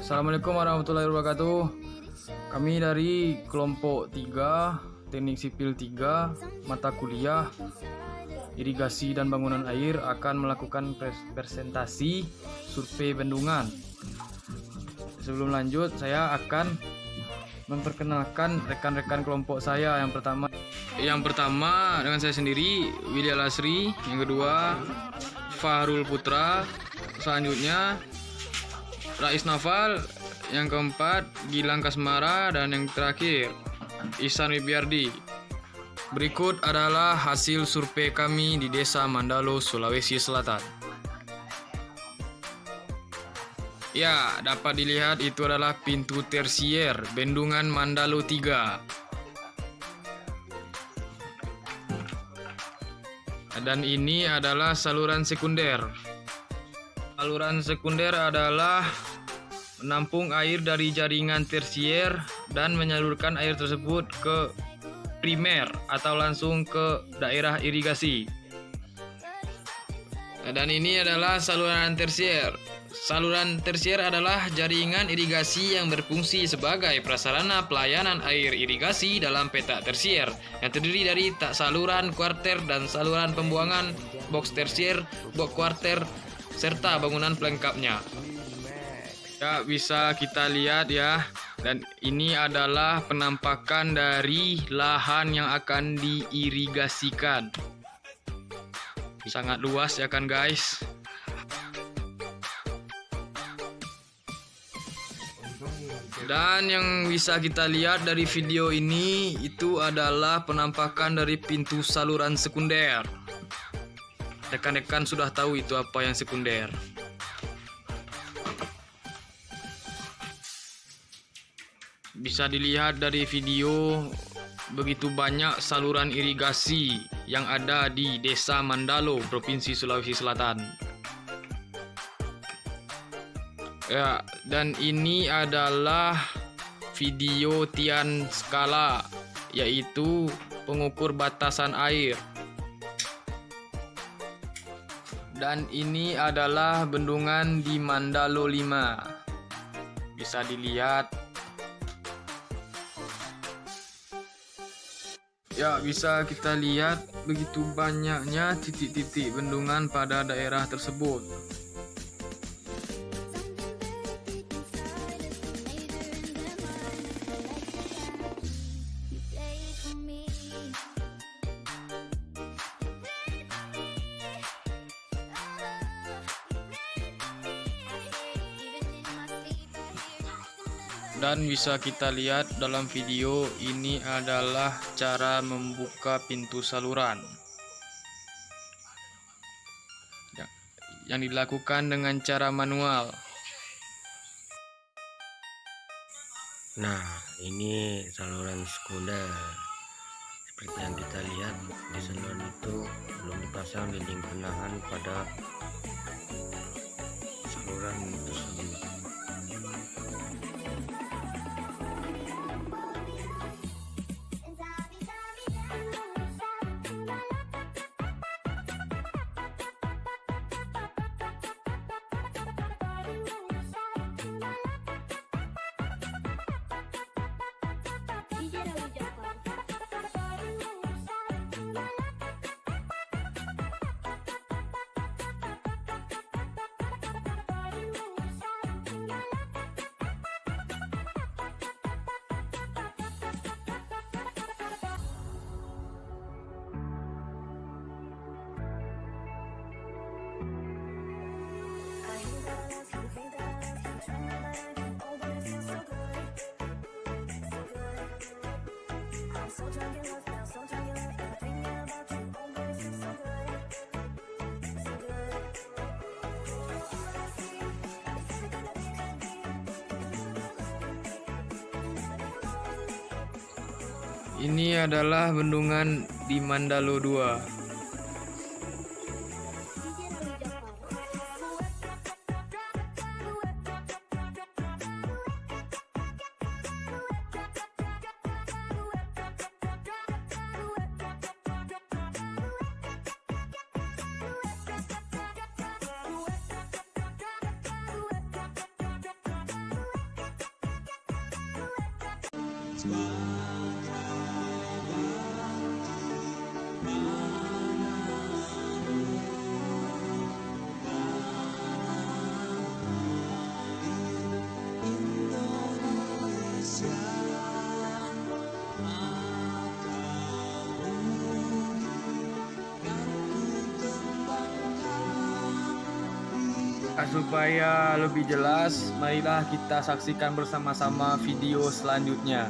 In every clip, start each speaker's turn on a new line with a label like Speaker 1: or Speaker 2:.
Speaker 1: Assalamualaikum warahmatullahi wabarakatuh. Kami dari kelompok 3 Teknik Sipil 3 mata kuliah Irigasi dan Bangunan Air akan melakukan presentasi survei bendungan. Sebelum lanjut, saya akan memperkenalkan rekan-rekan kelompok saya. Yang pertama dengan saya sendiri, Willy Alasri. Yang kedua, Fahrul Putra. Selanjutnya Rais Naval. Yang keempat, Gilang Kasmara. Dan yang terakhir, Ihsan Wibiardi. Berikut adalah hasil survei kami di Desa Mandalo, Sulawesi Selatan. Ya, dapat dilihat itu adalah pintu tersier Bendungan Mandalo 3. Dan ini adalah saluran sekunder. Saluran sekunder adalah menampung air dari jaringan tersier dan menyalurkan air tersebut ke primer atau langsung ke daerah irigasi. Dan ini adalah saluran tersier. Saluran tersier adalah jaringan irigasi yang berfungsi sebagai prasarana pelayanan air irigasi dalam peta tersier yang terdiri dari saluran kuarter dan saluran pembuangan, box tersier, box kuarter, serta bangunan pelengkapnya. Ya, bisa kita lihat ya. Dan ini adalah penampakan dari lahan yang akan diirigasikan. Sangat luas ya kan guys. Dan yang bisa kita lihat dari video ini itu adalah penampakan dari pintu saluran sekunder. Rekan-rekan sudah tahu itu apa yang sekunder. Bisa dilihat dari video, begitu banyak saluran irigasi yang ada di Desa Mandalo, Provinsi Sulawesi Selatan. Ya, dan ini adalah video tian skala, yaitu pengukur batasan air. Dan ini adalah bendungan di Mandalo 5. Bisa dilihat. Ya, bisa kita lihat begitu banyaknya titik-titik bendungan pada daerah tersebut. Dan bisa kita lihat dalam video ini adalah cara membuka pintu saluran yang dilakukan dengan cara manual.
Speaker 2: Nah, ini saluran sekunder. Seperti yang kita lihat, di saluran itu belum dipasang dinding penahan pada saluran tersebut.
Speaker 1: Ini adalah bendungan di Mandalo 2. Supaya lebih jelas, marilah kita saksikan bersama-sama video selanjutnya.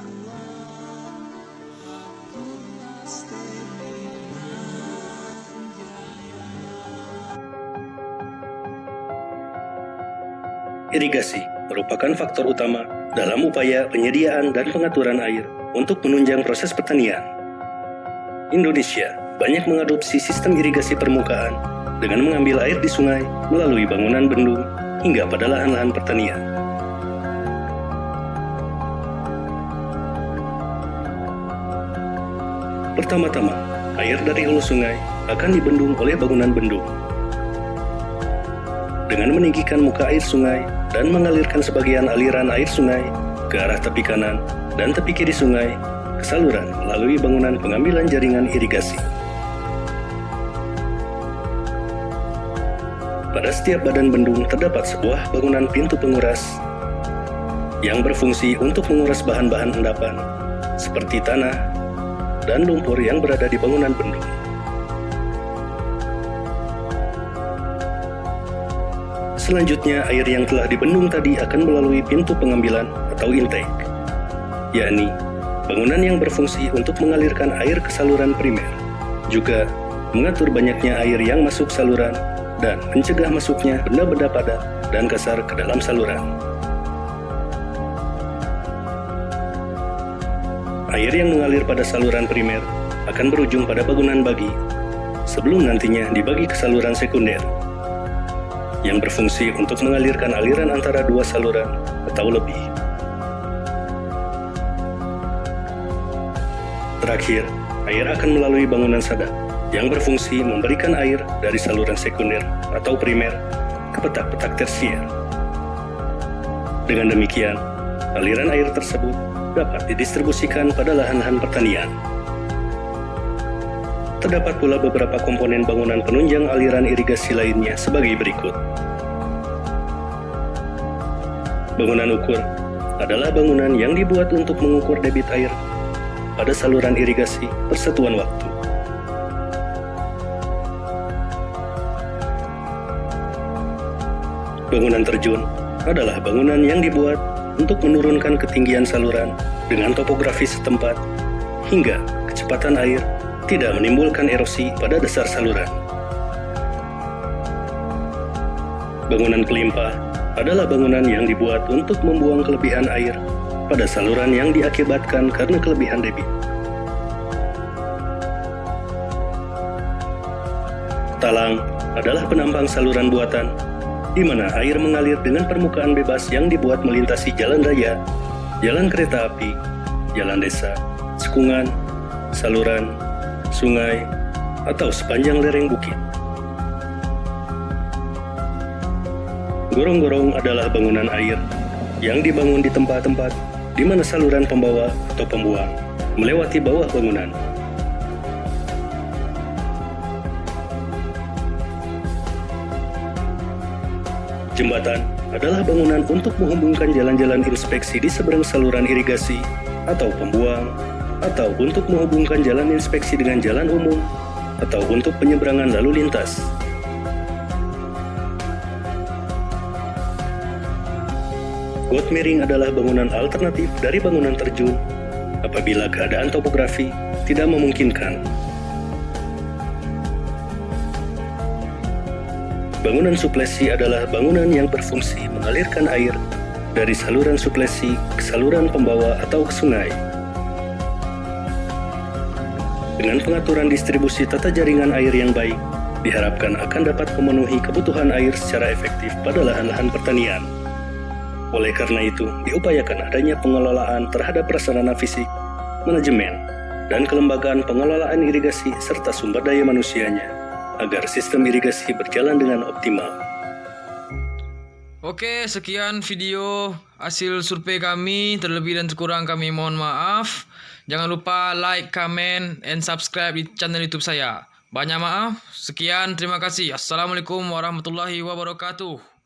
Speaker 3: Irigasi merupakan faktor utama dalam upaya penyediaan dan pengaturan air untuk menunjang proses pertanian. Indonesia banyak mengadopsi sistem irigasi permukaan dengan mengambil air di sungai melalui bangunan bendung hingga pada lahan-lahan pertanian. Pertama-tama, air dari hulu sungai akan dibendung oleh bangunan bendung. Dengan meninggikan muka air sungai dan mengalirkan sebagian aliran air sungai ke arah tepi kanan dan tepi kiri sungai ke saluran melalui bangunan pengambilan jaringan irigasi. Pada setiap badan bendung terdapat sebuah bangunan pintu penguras yang berfungsi untuk menguras bahan-bahan endapan seperti tanah dan lumpur yang berada di bangunan bendung. Selanjutnya, air yang telah dibendung tadi akan melalui pintu pengambilan atau intake, yakni bangunan yang berfungsi untuk mengalirkan air ke saluran primer, juga mengatur banyaknya air yang masuk saluran dan mencegah masuknya benda-benda padat dan kasar ke dalam saluran. Air yang mengalir pada saluran primer akan berujung pada bangunan bagi, sebelum nantinya dibagi ke saluran sekunder, yang berfungsi untuk mengalirkan aliran antara dua saluran atau lebih. Terakhir, air akan melalui bangunan sadap, yang berfungsi memberikan air dari saluran sekunder atau primer ke petak-petak tersier. Dengan demikian, aliran air tersebut dapat didistribusikan pada lahan-lahan pertanian. Terdapat pula beberapa komponen bangunan penunjang aliran irigasi lainnya sebagai berikut. Bangunan ukur adalah bangunan yang dibuat untuk mengukur debit air pada saluran irigasi persatuan waktu. Bangunan terjun adalah bangunan yang dibuat untuk menurunkan ketinggian saluran dengan topografi setempat hingga kecepatan air tidak menimbulkan erosi pada dasar saluran. Bangunan pelimpah adalah bangunan yang dibuat untuk membuang kelebihan air pada saluran yang diakibatkan karena kelebihan debit. Talang adalah penampang saluran buatan di mana air mengalir dengan permukaan bebas yang dibuat melintasi jalan raya, jalan kereta api, jalan desa, sekungan, saluran, sungai, atau sepanjang lereng bukit. Gorong-gorong adalah bangunan air yang dibangun di tempat-tempat di mana saluran pembawa atau pembuang melewati bawah bangunan. Jembatan adalah bangunan untuk menghubungkan jalan-jalan inspeksi di seberang saluran irigasi atau pembuang, atau untuk menghubungkan jalan inspeksi dengan jalan umum, atau untuk penyeberangan lalu lintas. Got miring adalah bangunan alternatif dari bangunan terjun apabila keadaan topografi tidak memungkinkan. Bangunan suplesi adalah bangunan yang berfungsi mengalirkan air dari saluran suplesi ke saluran pembawa atau ke sungai. Dengan pengaturan distribusi tata jaringan air yang baik, diharapkan akan dapat memenuhi kebutuhan air secara efektif pada lahan-lahan pertanian. Oleh karena itu, diupayakan adanya pengelolaan terhadap prasarana fisik, manajemen, dan kelembagaan pengelolaan irigasi serta sumber daya manusianya, agar sistem irigasi berjalan dengan optimal.
Speaker 1: Oke, sekian video hasil survei kami. Terlebih dan terkurang kami mohon maaf. Jangan lupa like, comment, and subscribe di channel YouTube saya. Banyak maaf. Sekian, terima kasih. Assalamualaikum warahmatullahi wabarakatuh.